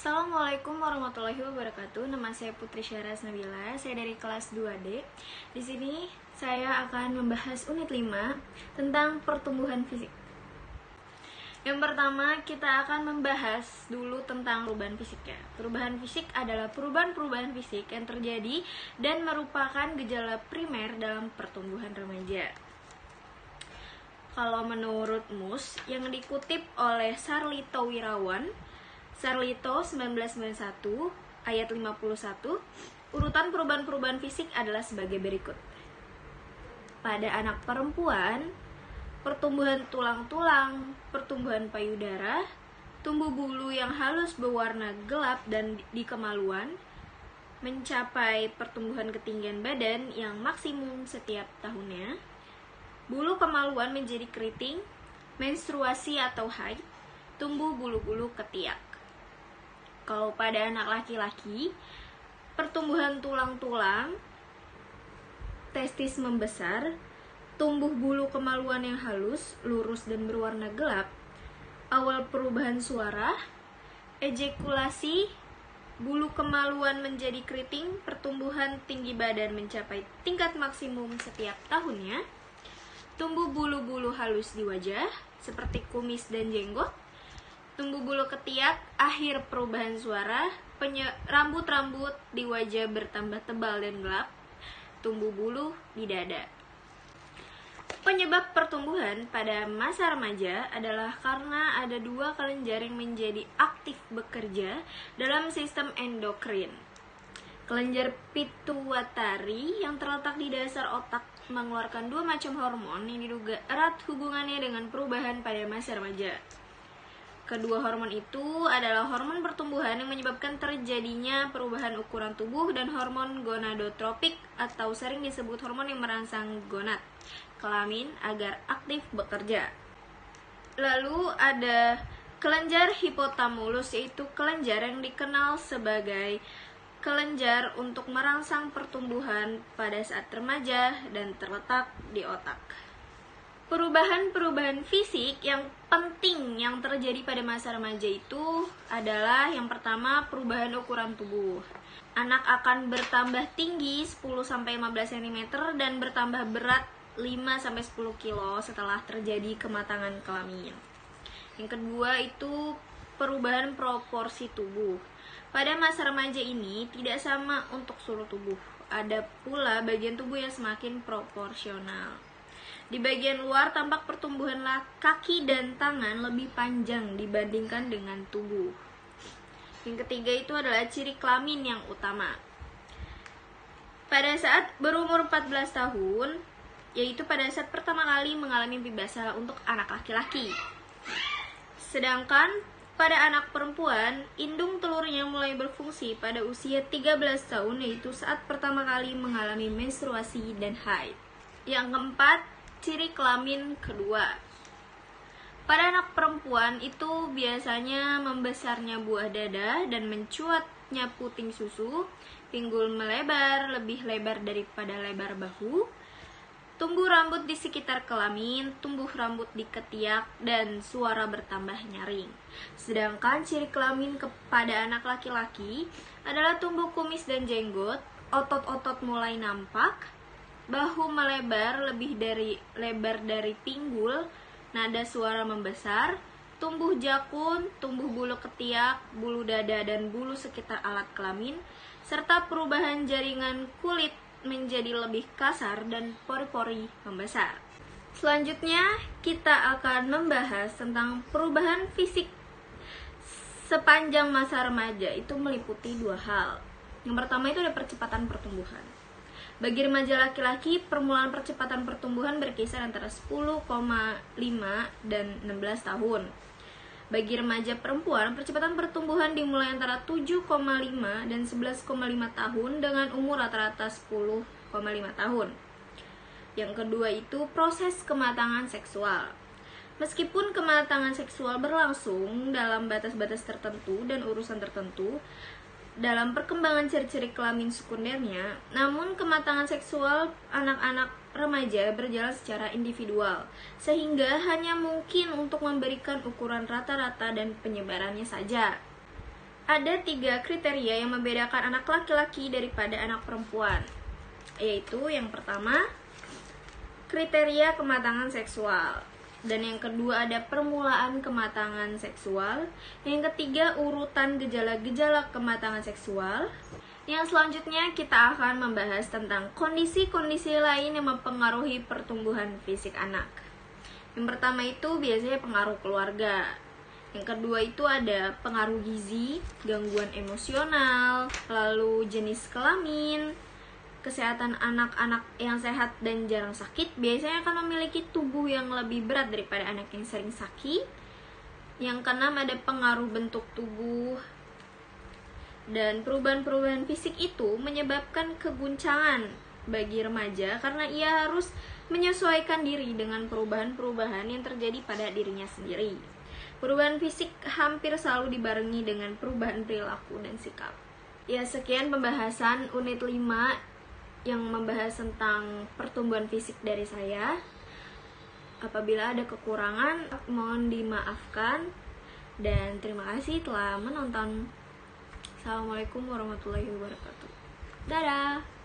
Assalamualaikum warahmatullahi wabarakatuh. Nama saya Putri Syahraz Nabila. Saya dari kelas 2D. Di sini saya akan membahas unit 5 tentang pertumbuhan fisik. Yang pertama, kita akan membahas dulu tentang perubahan fisik ya. Perubahan fisik adalah perubahan-perubahan fisik yang terjadi dan merupakan gejala primer dalam pertumbuhan remaja. Kalau menurut MUS yang dikutip oleh Sarlito Wirawan, Sarlito 1991 ayat 51, urutan perubahan-perubahan fisik adalah sebagai berikut. Pada anak perempuan, pertumbuhan tulang-tulang, pertumbuhan payudara, tumbuh bulu yang halus berwarna gelap dan di kemaluan, mencapai pertumbuhan ketinggian badan yang maksimum setiap tahunnya, bulu kemaluan menjadi keriting, menstruasi atau haid, tumbuh bulu-bulu ketiak. Kalau pada anak laki-laki, pertumbuhan tulang-tulang, testis membesar, tumbuh bulu kemaluan yang halus, lurus dan berwarna gelap, awal perubahan suara, ejakulasi, bulu kemaluan menjadi keriting, pertumbuhan tinggi badan mencapai tingkat maksimum setiap tahunnya, tumbuh bulu-bulu halus di wajah, seperti kumis dan jenggot, tumbuh bulu ketiak, akhir perubahan suara, rambut-rambut di wajah bertambah tebal dan gelap, tumbuh bulu di dada. Penyebab pertumbuhan pada masa remaja adalah karena ada dua kelenjar yang menjadi aktif bekerja dalam sistem endokrin. Kelenjar pituitari yang terletak di dasar otak mengeluarkan dua macam hormon yang diduga erat hubungannya dengan perubahan pada masa remaja. Kedua hormon itu adalah hormon pertumbuhan yang menyebabkan terjadinya perubahan ukuran tubuh dan hormon gonadotropik atau sering disebut hormon yang merangsang gonad kelamin agar aktif bekerja. Lalu ada kelenjar hipotamulus, yaitu kelenjar yang dikenal sebagai kelenjar untuk merangsang pertumbuhan pada saat remaja dan terletak di otak. Perubahan-perubahan fisik yang penting yang terjadi pada masa remaja itu adalah yang pertama, perubahan ukuran tubuh. Anak akan bertambah tinggi 10-15 cm dan bertambah berat 5-10 kg setelah terjadi kematangan kelamin. Yang kedua itu perubahan proporsi tubuh. Pada masa remaja ini tidak sama untuk seluruh tubuh. Ada pula bagian tubuh yang semakin proporsional. Di bagian luar tampak pertumbuhan kaki dan tangan lebih panjang dibandingkan dengan tubuh. Yang ketiga itu adalah ciri kelamin yang utama. Pada saat berumur 14 tahun, yaitu pada saat pertama kali mengalami mimpi basah untuk anak laki-laki. Sedangkan pada anak perempuan, indung telurnya mulai berfungsi pada usia 13 tahun, yaitu saat pertama kali mengalami menstruasi dan haid. Yang keempat, ciri kelamin kedua. Pada anak perempuan itu biasanya membesarnya buah dada dan mencuatnya puting susu, pinggul melebar lebih lebar daripada lebar bahu, tumbuh rambut di sekitar kelamin, tumbuh rambut di ketiak, dan suara bertambah nyaring. Sedangkan ciri kelamin kepada anak laki-laki adalah tumbuh kumis dan jenggot, otot-otot mulai nampak, bahu melebar lebih lebar dari pinggul, nada suara membesar, tumbuh jakun, tumbuh bulu ketiak, bulu dada dan bulu sekitar alat kelamin, serta perubahan jaringan kulit menjadi lebih kasar dan pori-pori membesar. Selanjutnya kita akan membahas tentang perubahan fisik sepanjang masa remaja. Itu meliputi dua hal. Yang pertama itu ada percepatan pertumbuhan. Bagi remaja laki-laki, permulaan percepatan pertumbuhan berkisar antara 10,5 dan 16 tahun. Bagi remaja perempuan, percepatan pertumbuhan dimulai antara 7,5 dan 11,5 tahun dengan umur rata-rata 10,5 tahun. Yang kedua itu proses kematangan seksual. Meskipun kematangan seksual berlangsung dalam batas-batas tertentu dan urusan tertentu, dalam perkembangan ciri-ciri kelamin sekundernya, namun kematangan seksual anak-anak remaja berjalan secara individual, sehingga hanya mungkin untuk memberikan ukuran rata-rata dan penyebarannya saja. ada 3 kriteria yang membedakan anak laki-laki daripada anak perempuan, yaitu yang pertama, kriteria kematangan seksual, dan yang kedua ada permulaan kematangan seksual, yang ketiga urutan gejala-gejala kematangan seksual. Yang selanjutnya kita akan membahas tentang kondisi-kondisi lain yang mempengaruhi pertumbuhan fisik anak. Yang pertama itu biasanya pengaruh keluarga. Yang kedua itu ada pengaruh gizi, gangguan emosional, lalu jenis kelamin. Kesehatan anak-anak yang sehat dan jarang sakit biasanya akan memiliki tubuh yang lebih berat daripada anak yang sering sakit. Yang keenam ada pengaruh bentuk tubuh. Dan perubahan-perubahan fisik itu menyebabkan keguncangan bagi remaja karena ia harus menyesuaikan diri dengan perubahan-perubahan yang terjadi pada dirinya sendiri. Perubahan fisik hampir selalu dibarengi dengan perubahan perilaku dan sikap. Ya, sekian pembahasan unit 5 yang membahas tentang pertumbuhan fisik dari saya. Apabila ada kekurangan, mohon dimaafkan. Dan terima kasih telah menonton. Assalamualaikum warahmatullahi wabarakatuh. Dadah.